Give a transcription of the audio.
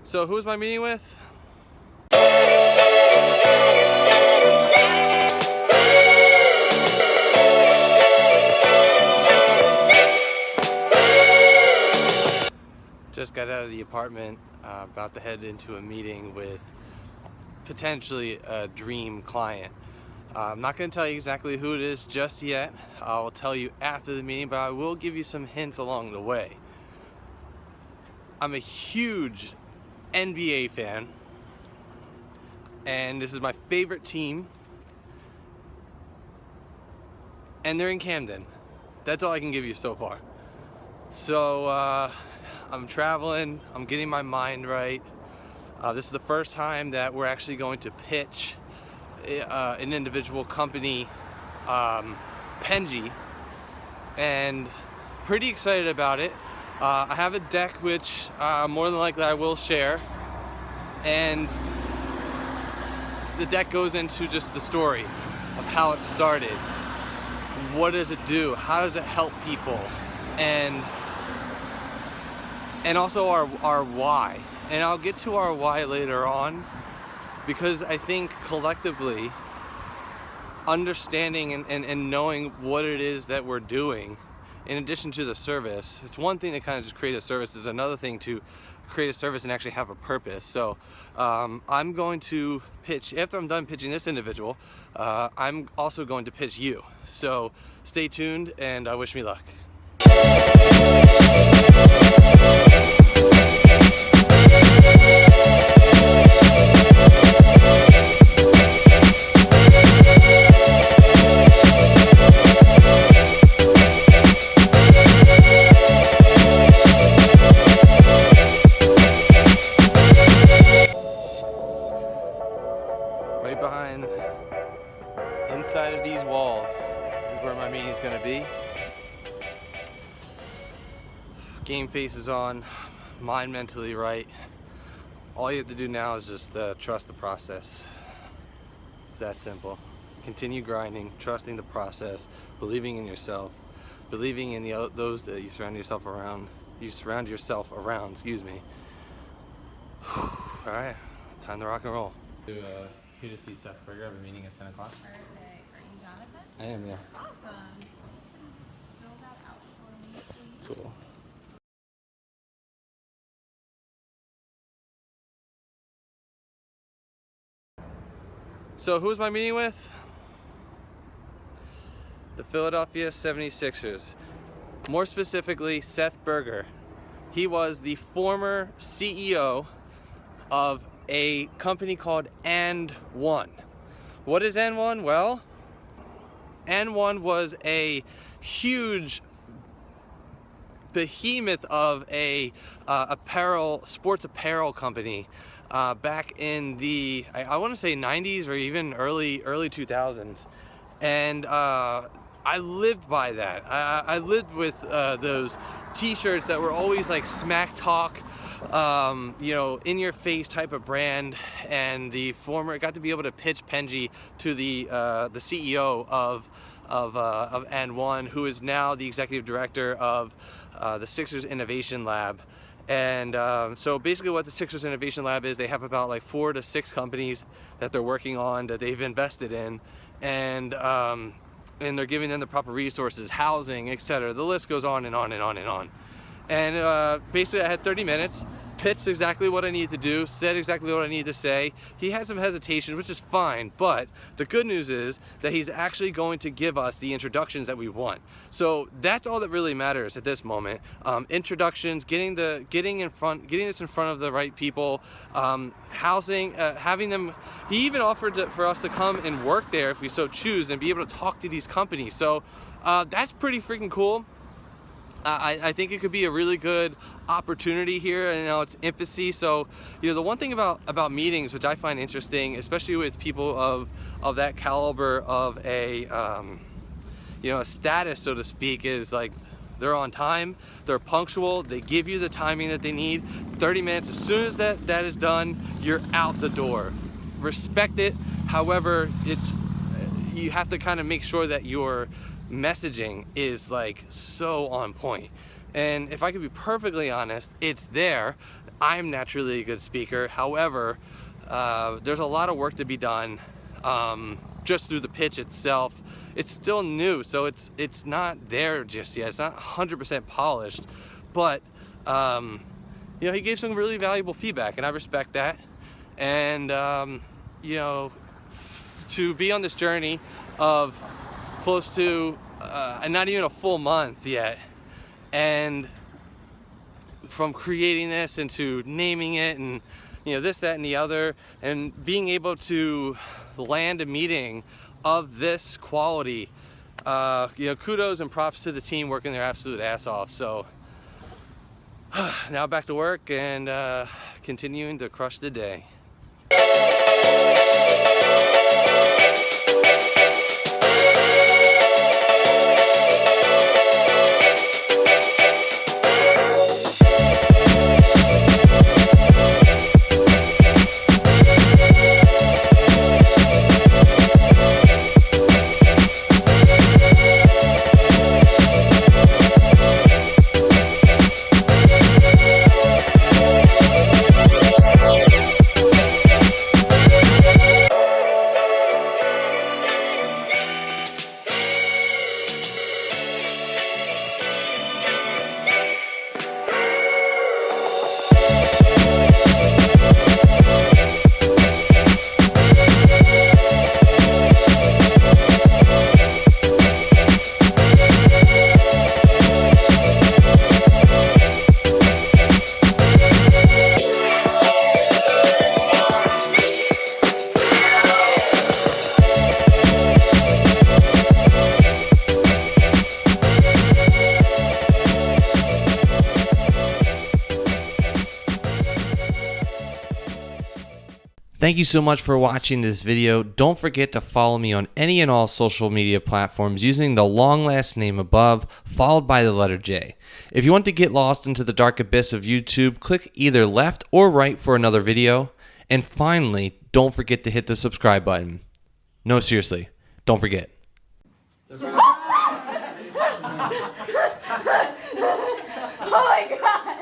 So who was my meeting with? Just got out of the apartment, about to head into a meeting with potentially a dream client. I'm not going to tell you exactly who it is just yet. I will tell you after the meeting, but I will give you some hints along the way. I'm a huge NBA fan, and this is my favorite team, and they're in Camden. That's all I can give you so far. So I'm traveling, I'm getting my mind right. This is the first time that we're actually going to pitch an individual company, Penji, and pretty excited about it. I have a deck which more than likely I will share, and the deck goes into just the story of how it started, what does it do, how does it help people, and also our why. And I'll get to our why later on, because I think collectively understanding and knowing what it is that we're doing, in addition to the service, it's one thing to kind of just create a service, it's another thing to create a service and actually have a purpose. So I'm going to pitch, after I'm done pitching this individual, I'm also going to pitch you. So stay tuned and wish me luck. Right behind, inside of these walls is where my meeting's gonna be. Game face is on, mind mentally right. All you have to do now is just trust the process. It's that simple. Continue grinding, trusting the process, believing in yourself, believing in those that you surround yourself around. Excuse me. All right, time to rock and roll. Here to see Seth Berger. I have a meeting at 10 o'clock. Perfect. Are you Jonathan? I am, yeah. Awesome. Fill that out for me, please. Cool. So who was my meeting with? The Philadelphia 76ers. More specifically, Seth Berger. He was the former CEO of a company called And1. What is And1? Well, And1 was a huge behemoth of a sports apparel company back in the, I want to say 90s or even early 2000s. And I lived by that. I lived with those t-shirts that were always like smack talk, you know, in your face type of brand. And got to be able to pitch Penji to the CEO of And1, who is now the executive director of the Sixers Innovation Lab. And so basically what the Sixers Innovation Lab is, they have about like 4 to 6 companies that they're working on, that they've invested in, and they're giving them the proper resources, housing, etc. The list goes on and on and on and on. And basically I had 30 minutes, pitched exactly what I needed to do, said exactly what I needed to say. He had some hesitation, which is fine, but the good news is that he's actually going to give us the introductions that we want. So that's all that really matters at this moment. Introductions, getting this in front of the right people, housing, having them. He even offered for us to come and work there if we so choose and be able to talk to these companies. So that's pretty freaking cool. I think it could be a really good opportunity here, and you know, it's infancy. So, you know, the one thing about meetings, which I find interesting, especially with people of that caliber of a you know, a status, so to speak, is like they're on time, they're punctual, they give you the timing that they need. 30 minutes, as soon as that is done, you're out the door. Respect it. However, you have to kind of make sure that your messaging is like so on point. And if I could be perfectly honest, it's there. I'm naturally a good speaker. However, there's a lot of work to be done just through the pitch itself. It's still new, so it's not there just yet. It's not 100% polished, but you know, he gave some really valuable feedback, and I respect that. And you know, to be on this journey of close to not even a full month yet, and from creating this into naming it, and you know, this, that, and the other, and being able to land a meeting of this quality, you know, kudos and props to the team working their absolute ass off. So now back to work and continuing to crush the day. Thank you so much for watching this video. Don't forget to follow me on any and all social media platforms using the long last name above, followed by the letter J. If you want to get lost into the dark abyss of YouTube, click either left or right for another video. And finally, don't forget to hit the subscribe button. No, seriously, don't forget. Oh my god!